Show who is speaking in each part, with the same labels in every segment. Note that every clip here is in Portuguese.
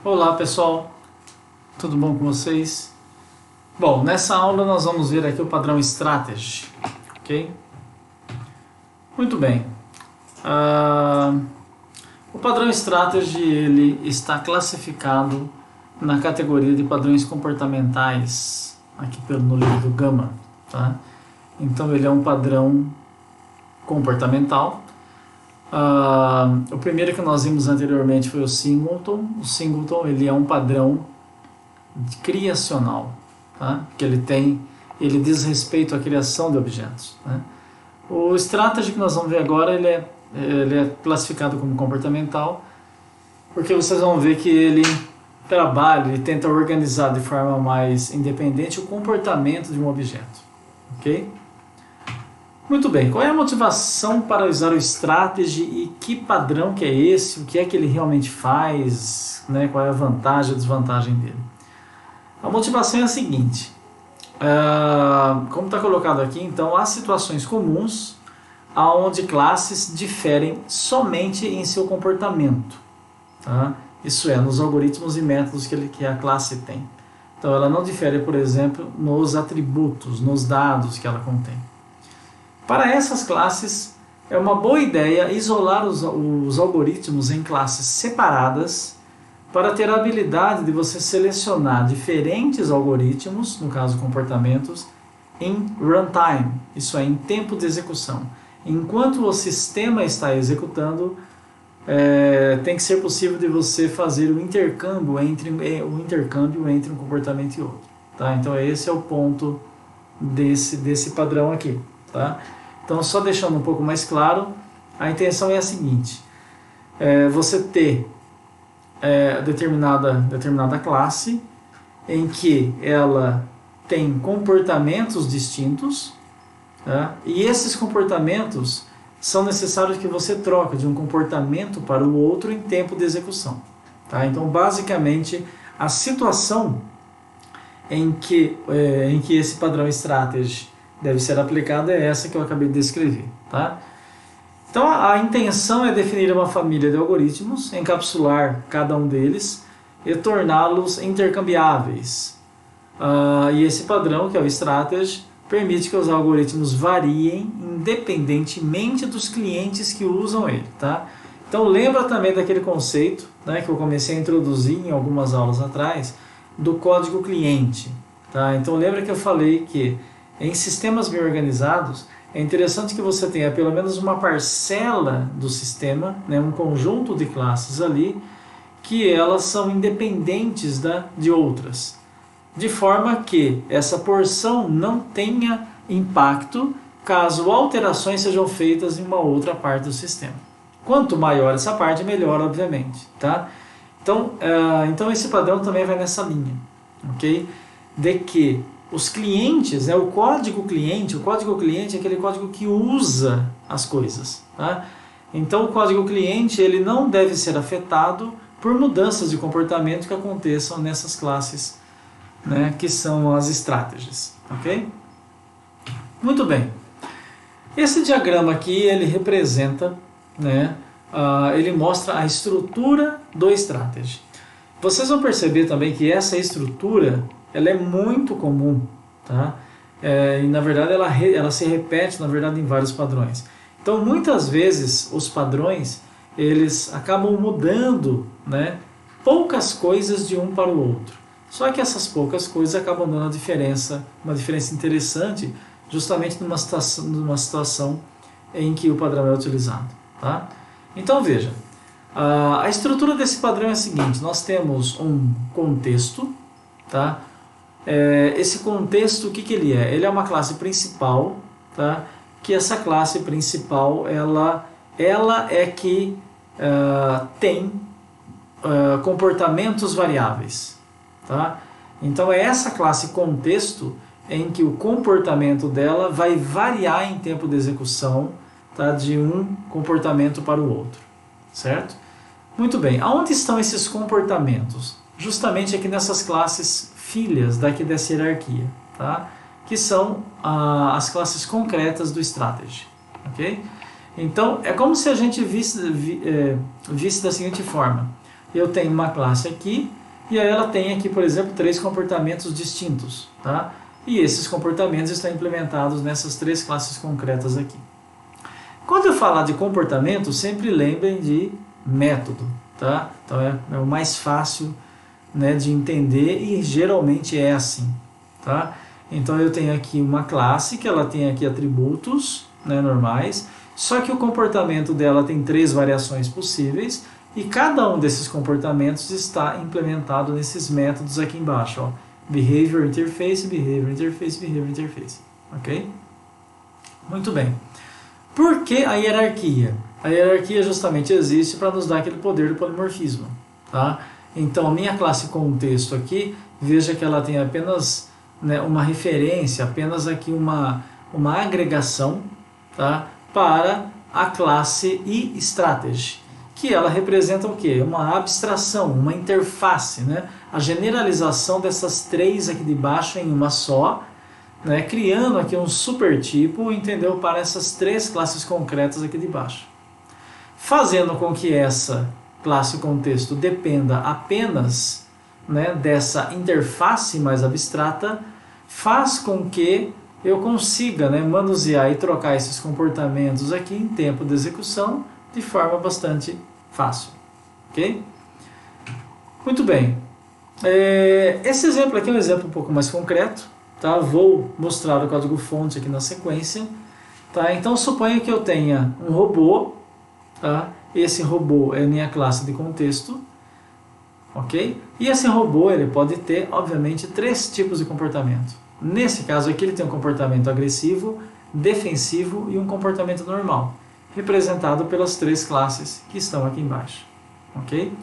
Speaker 1: Olá pessoal, tudo bom com vocês? Bom, nessa aula nós vamos ver aqui o padrão Strategy, ok? Muito bem. O padrão Strategy ele está classificado na categoria de padrões comportamentais, aqui no livro do Gama, tá? Então ele é um padrão comportamental. O primeiro que nós vimos anteriormente foi o Singleton. O Singleton ele é um padrão criacional, tá? Que ele diz respeito à criação de objetos, né? O Strategy que nós vamos ver agora ele é classificado como comportamental, porque vocês vão ver que ele trabalha, ele tenta organizar de forma mais independente o comportamento de um objeto, ok? Muito bem, qual é a motivação para usar o Strategy e que padrão que é esse, o que é que ele realmente faz, né? Qual é a vantagem e a desvantagem dele? A motivação é a seguinte, como está colocado aqui, então há situações comuns onde classes diferem somente em seu comportamento, tá? Isso é, nos algoritmos e métodos que a classe tem. Então ela não difere, por exemplo, nos atributos, nos dados que ela contém. Para essas classes, é uma boa ideia isolar os algoritmos em classes separadas para ter a habilidade de você selecionar diferentes algoritmos, no caso comportamentos, em runtime, isso é, em tempo de execução. Enquanto o sistema está executando, tem que ser possível de você fazer o intercâmbio entre um comportamento e outro. Tá? Então esse é o ponto desse padrão aqui. Tá? Então, só deixando um pouco mais claro, a intenção é a seguinte: você ter determinada classe em que ela tem comportamentos distintos, tá? E esses comportamentos são necessários que você troque de um comportamento para o outro em tempo de execução. Tá? Então, basicamente, a situação em que esse padrão Strategy deve ser aplicado é essa que eu acabei de descrever, tá? Então a intenção é definir uma família de algoritmos, encapsular cada um deles e torná-los intercambiáveis. E esse padrão, que é o Strategy, permite que os algoritmos variem independentemente dos clientes que usam ele, tá? Então lembra também daquele conceito, né, que eu comecei a introduzir em algumas aulas atrás, do código cliente, tá? Então lembra que eu falei que em sistemas bem organizados, é interessante que você tenha pelo menos uma parcela do sistema, né, um conjunto de classes ali, que elas são independentes de outras, de forma que essa porção não tenha impacto caso alterações sejam feitas em uma outra parte do sistema. Quanto maior essa parte, melhor, obviamente. Tá? Então esse padrão também vai nessa linha, ok? De que os clientes, o código cliente é aquele código que usa as coisas. Tá? Então o código cliente ele não deve ser afetado por mudanças de comportamento que aconteçam nessas classes, né, que são as strategies. Ok? Muito bem. Esse diagrama aqui ele representa, né, ele mostra a estrutura do strategy. Vocês vão perceber também que essa estrutura ela é muito comum, tá? E na verdade ela se repete na verdade em vários padrões. Então muitas vezes os padrões eles acabam mudando, né, poucas coisas de um para o outro. Só que essas poucas coisas acabam dando uma diferença interessante, justamente numa situação em que o padrão é utilizado, tá? Então veja, a estrutura desse padrão é a seguinte: nós temos um contexto, tá? Esse contexto, o que ele é? Ele é uma classe principal, tá? Que essa classe principal ela é que tem comportamentos variáveis, tá? Então é essa classe contexto em que o comportamento dela vai variar em tempo de execução, tá? De um comportamento para o outro, certo? Muito bem, aonde estão esses comportamentos? Justamente aqui nessas classes filhas dessa hierarquia, tá? Que são as classes concretas do Strategy, ok? Então é como se a gente visse da seguinte forma: eu tenho uma classe aqui, e aí ela tem aqui, por exemplo, 3 comportamentos distintos, tá? E esses comportamentos estão implementados nessas 3 classes concretas aqui. Quando eu falar de comportamento, sempre lembrem de método, tá? Então é o mais fácil, né, de entender e geralmente é assim, tá? Então eu tenho aqui uma classe que ela tem aqui atributos, né, normais, só que o comportamento dela tem 3 variações possíveis e cada um desses comportamentos está implementado nesses métodos aqui embaixo, ó. Behavior Interface, Behavior Interface, Behavior Interface, ok? Muito bem. Por que a hierarquia? A hierarquia justamente existe para nos dar aquele poder do polimorfismo, tá? Então, a minha classe contexto aqui, veja que ela tem apenas, né, uma referência, apenas aqui uma agregação, tá, para a classe eStrategy, que ela representa o quê? Uma abstração, uma interface, né? A generalização dessas 3 aqui de baixo em uma só, né, criando aqui um supertipo, entendeu, para essas 3 classes concretas aqui de baixo. Fazendo com que essa classe contexto dependa apenas, né, dessa interface mais abstrata, faz com que eu consiga, né, manusear e trocar esses comportamentos aqui em tempo de execução de forma bastante fácil. Ok? Muito bem. Esse exemplo aqui é um exemplo um pouco mais concreto. Tá? Vou mostrar o código-fonte aqui na sequência. Tá? Então, suponha que eu tenha um robô. Tá? Esse robô é a minha classe de contexto. Ok? E esse robô ele pode ter, obviamente, 3 tipos de comportamento. Nesse caso aqui, ele tem um comportamento agressivo, defensivo e um comportamento normal, representado pelas 3 classes que estão aqui embaixo. Ok?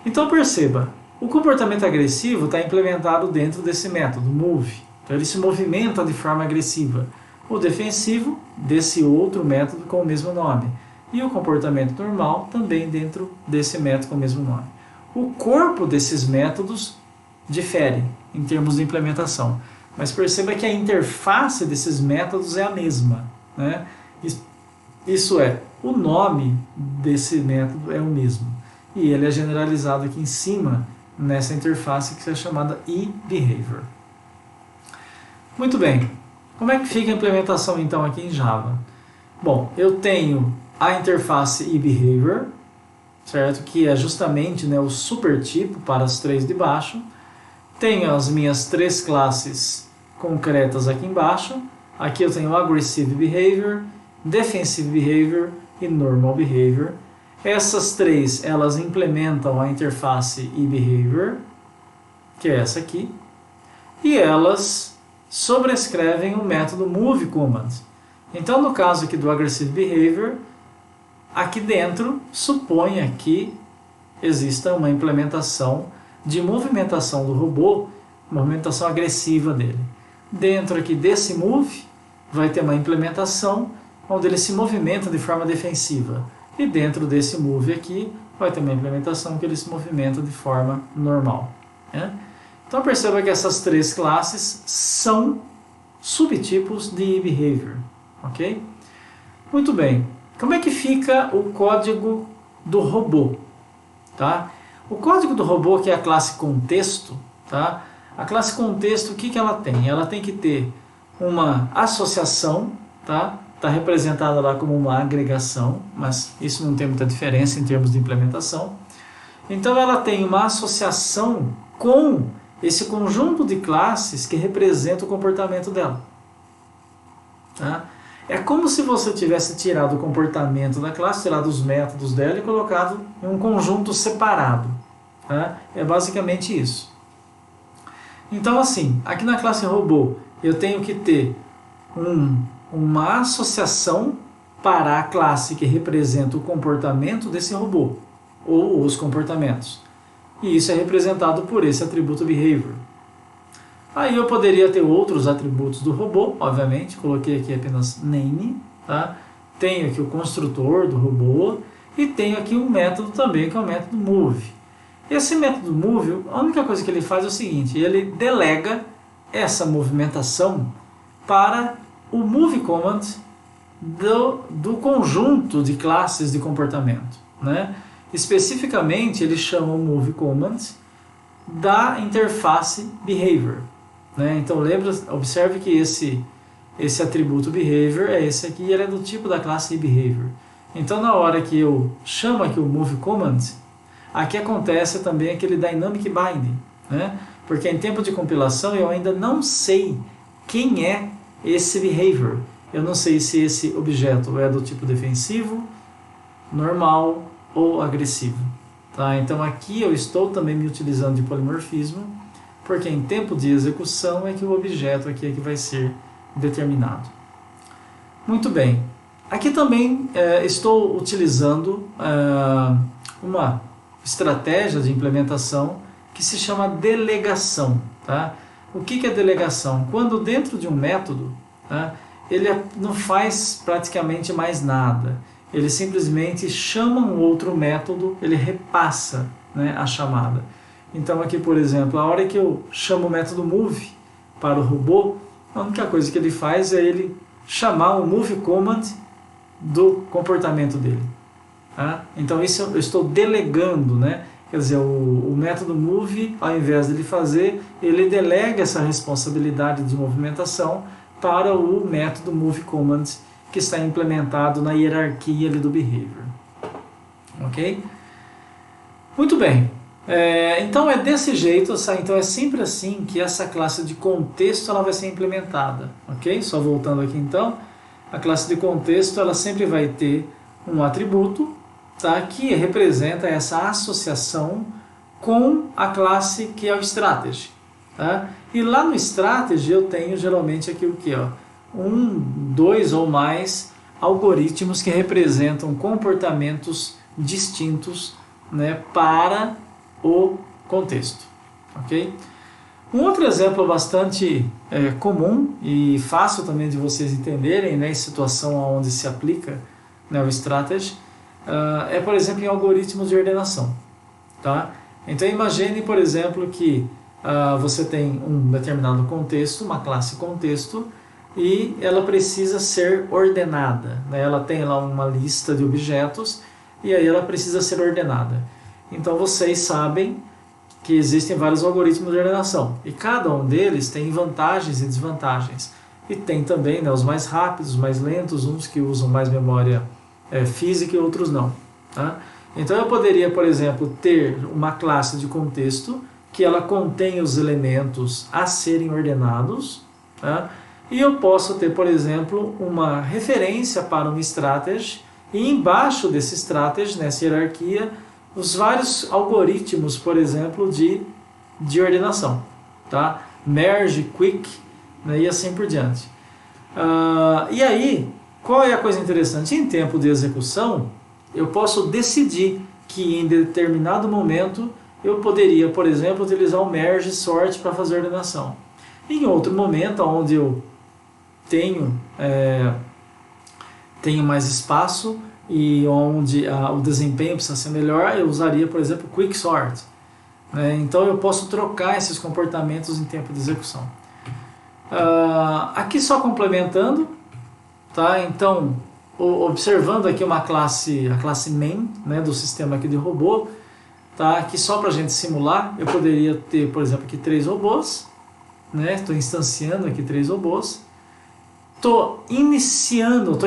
Speaker 1: Então, perceba, o comportamento agressivo está implementado dentro desse método, move. Então, ele se movimenta de forma agressiva. O defensivo, desse outro método com o mesmo nome. E o comportamento normal, também dentro desse método com o mesmo nome. O corpo desses métodos difere em termos de implementação. Mas perceba que a interface desses métodos é a mesma, né? Isso é, o nome desse método é o mesmo. E ele é generalizado aqui em cima, nessa interface que é chamada eBehavior. Muito bem. Como é que fica a implementação então aqui em Java? Bom, eu tenho a interface eBehavior, certo? Que é justamente, né, o supertipo para as 3 de baixo. Tenho as minhas 3 classes concretas aqui embaixo. Aqui eu tenho Aggressive Behavior, Defensive Behavior e Normal Behavior. Essas 3, elas implementam a interface eBehavior, que é essa aqui, e elas sobrescrevem o método moveCommand. Então, no caso aqui do Aggressive Behavior, aqui dentro, suponha que exista uma implementação de movimentação do robô, movimentação agressiva dele. Dentro aqui desse move, vai ter uma implementação onde ele se movimenta de forma defensiva. E dentro desse move aqui, vai ter uma implementação que ele se movimenta de forma normal, né? Então perceba que essas 3 classes são subtipos de eBehavior, ok? Muito bem. Como é que fica o código do robô? Tá? O código do robô, que é a classe contexto, tá? A classe contexto, o que ela tem? Ela tem que ter uma associação, tá? Está representada lá como uma agregação, mas isso não tem muita diferença em termos de implementação. Então ela tem uma associação com esse conjunto de classes que representa o comportamento dela. Tá? É como se você tivesse tirado o comportamento da classe, tirado os métodos dela e colocado em um conjunto separado. Tá? É basicamente isso. Então assim, aqui na classe robô, eu tenho que ter uma associação para a classe que representa o comportamento desse robô, ou os comportamentos. E isso é representado por esse atributo behavior. Aí eu poderia ter outros atributos do robô, obviamente, coloquei aqui apenas name, tá? Tenho aqui o construtor do robô e tenho aqui um método também, que é o método move. Esse método move, a única coisa que ele faz é o seguinte, ele delega essa movimentação para o moveCommand do conjunto de classes de comportamento, né? Especificamente, ele chama o move command da interface behavior, né? Então observe que esse atributo behavior é esse aqui, ele é do tipo da classe behavior. Então, na hora que eu chamo aqui o move command, aqui acontece também aquele dynamic binding, né? Porque em tempo de compilação eu ainda não sei quem é esse behavior. Eu não sei se esse objeto é do tipo defensivo, normal ou agressivo. Tá? Então aqui eu estou também me utilizando de polimorfismo, porque em tempo de execução é que o objeto aqui é que vai ser determinado. Muito bem. Aqui também estou utilizando uma estratégia de implementação que se chama delegação. Tá? O que é delegação? Quando dentro de um método, tá, ele não faz praticamente mais nada. Ele simplesmente chama um outro método, ele repassa, né, a chamada. Então aqui, por exemplo, a hora que eu chamo o método move para o robô, a única coisa que ele faz é ele chamar o move command do comportamento dele. Tá? Então isso eu estou delegando, né? Quer dizer, o método move, ao invés de ele fazer, ele delega essa responsabilidade de movimentação para o método move command, que está implementado na hierarquia ali do behavior. Ok? Muito bem. Então é desse jeito, então é sempre assim que essa classe de contexto ela vai ser implementada. Ok? Só voltando aqui então, a classe de contexto ela sempre vai ter um atributo, tá, que representa essa associação com a classe que é o strategy. Tá? E lá no strategy eu tenho geralmente aqui o que? Dois ou mais algoritmos que representam comportamentos distintos, né, para o contexto. Okay? Um outro exemplo bastante comum e fácil também de vocês entenderem, né, em situação onde se aplica, né, o strategy, é, por exemplo, em algoritmos de ordenação. Tá? Então imagine, por exemplo, que você tem um determinado contexto, uma classe contexto, e ela precisa ser ordenada, né? Ela tem lá uma lista de objetos e aí ela precisa ser ordenada. Então vocês sabem que existem vários algoritmos de ordenação e cada um deles tem vantagens e desvantagens. E tem também, né, os mais rápidos, os mais lentos, uns que usam mais memória física e outros não. Tá? Então eu poderia, por exemplo, ter uma classe de contexto que ela contém os elementos a serem ordenados, tá? E eu posso ter, por exemplo, uma referência para uma strategy e embaixo desse strategy, nessa hierarquia, os vários algoritmos, por exemplo, de ordenação. Tá? Merge, quick, né, e assim por diante. E aí, qual é a coisa interessante? Em tempo de execução, eu posso decidir que em determinado momento eu poderia, por exemplo, utilizar o merge sort para fazer ordenação. Em outro momento, onde eu tenho mais espaço e onde o desempenho precisa ser melhor, eu usaria, por exemplo, quick sort. Então eu posso trocar esses comportamentos em tempo de execução. Aqui só complementando, tá? Então observando aqui a classe main, né, do sistema aqui de robô, tá? Aqui só para a gente simular, eu poderia ter, por exemplo, aqui 3 robôs, né? Estou instanciando aqui 3 robôs. Estou inicializando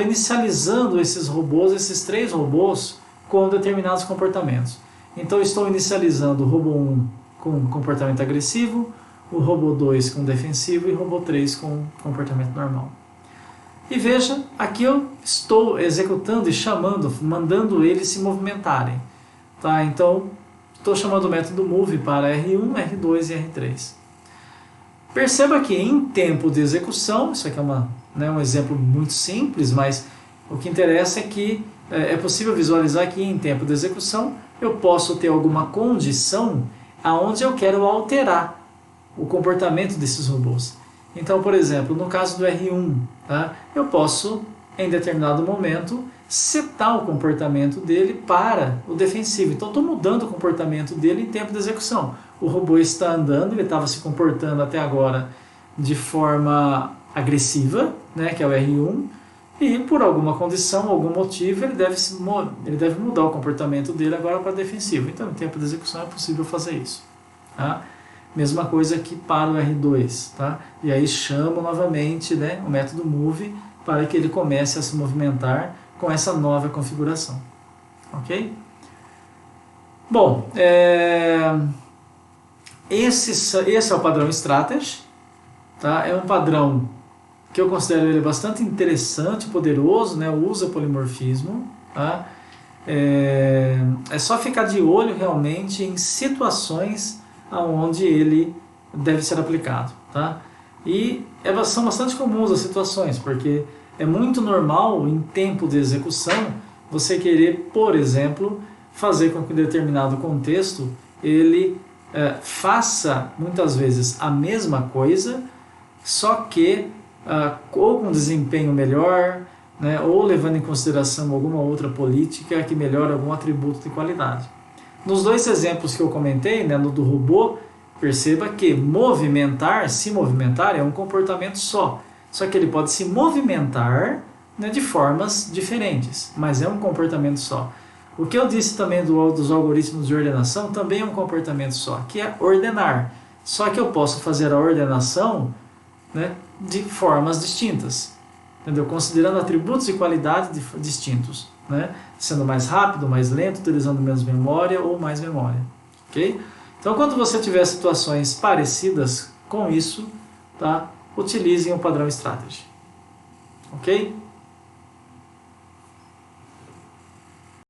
Speaker 1: esses 3 robôs com determinados comportamentos. Então estou inicializando o robô 1 com comportamento agressivo, o robô 2 com defensivo e o robô 3 com comportamento normal. E veja, aqui eu estou executando e chamando, mandando eles se movimentarem. Tá? Então estou chamando o método move para R1, R2 e R3. Perceba que em tempo de execução, isso aqui é um exemplo muito simples, mas o que interessa é que é possível visualizar que em tempo de execução eu posso ter alguma condição aonde eu quero alterar o comportamento desses robôs. Então, por exemplo, no caso do R1, tá, eu posso, em determinado momento, setar o comportamento dele para o defensivo. Então, estou mudando o comportamento dele em tempo de execução. O robô está andando, ele estava se comportando até agora de forma agressiva, né, que é o R1, e por alguma condição, algum motivo, ele deve mudar o comportamento dele agora para defensivo. Então, em tempo de execução é possível fazer isso. Tá? Mesma coisa que para o R2. Tá? E aí chamo novamente, né, o método move para que ele comece a se movimentar com essa nova configuração. Ok? Bom, esse é o padrão Strategy. Tá? É um padrão que eu considero ele bastante interessante, poderoso, né? Usa polimorfismo. Tá? É só ficar de olho realmente em situações onde ele deve ser aplicado. Tá? E são bastante comuns as situações, porque é muito normal em tempo de execução você querer, por exemplo, fazer com que determinado contexto ele faça muitas vezes a mesma coisa, só que ou com desempenho melhor, né, ou levando em consideração alguma outra política que melhore algum atributo de qualidade. Nos dois exemplos que eu comentei, né, no do robô, perceba que se movimentar é um comportamento só que ele pode se movimentar, né, de formas diferentes, mas é um comportamento só. O que eu disse também dos algoritmos de ordenação também é um comportamento só, que é ordenar. Só que eu posso fazer a ordenação, né, de formas distintas, entendeu? Considerando atributos de qualidade distintos, né? Sendo mais rápido, mais lento, utilizando menos memória ou mais memória. Okay? Então, quando você tiver situações parecidas com isso, tá? Utilizem o padrão Strategy. Ok?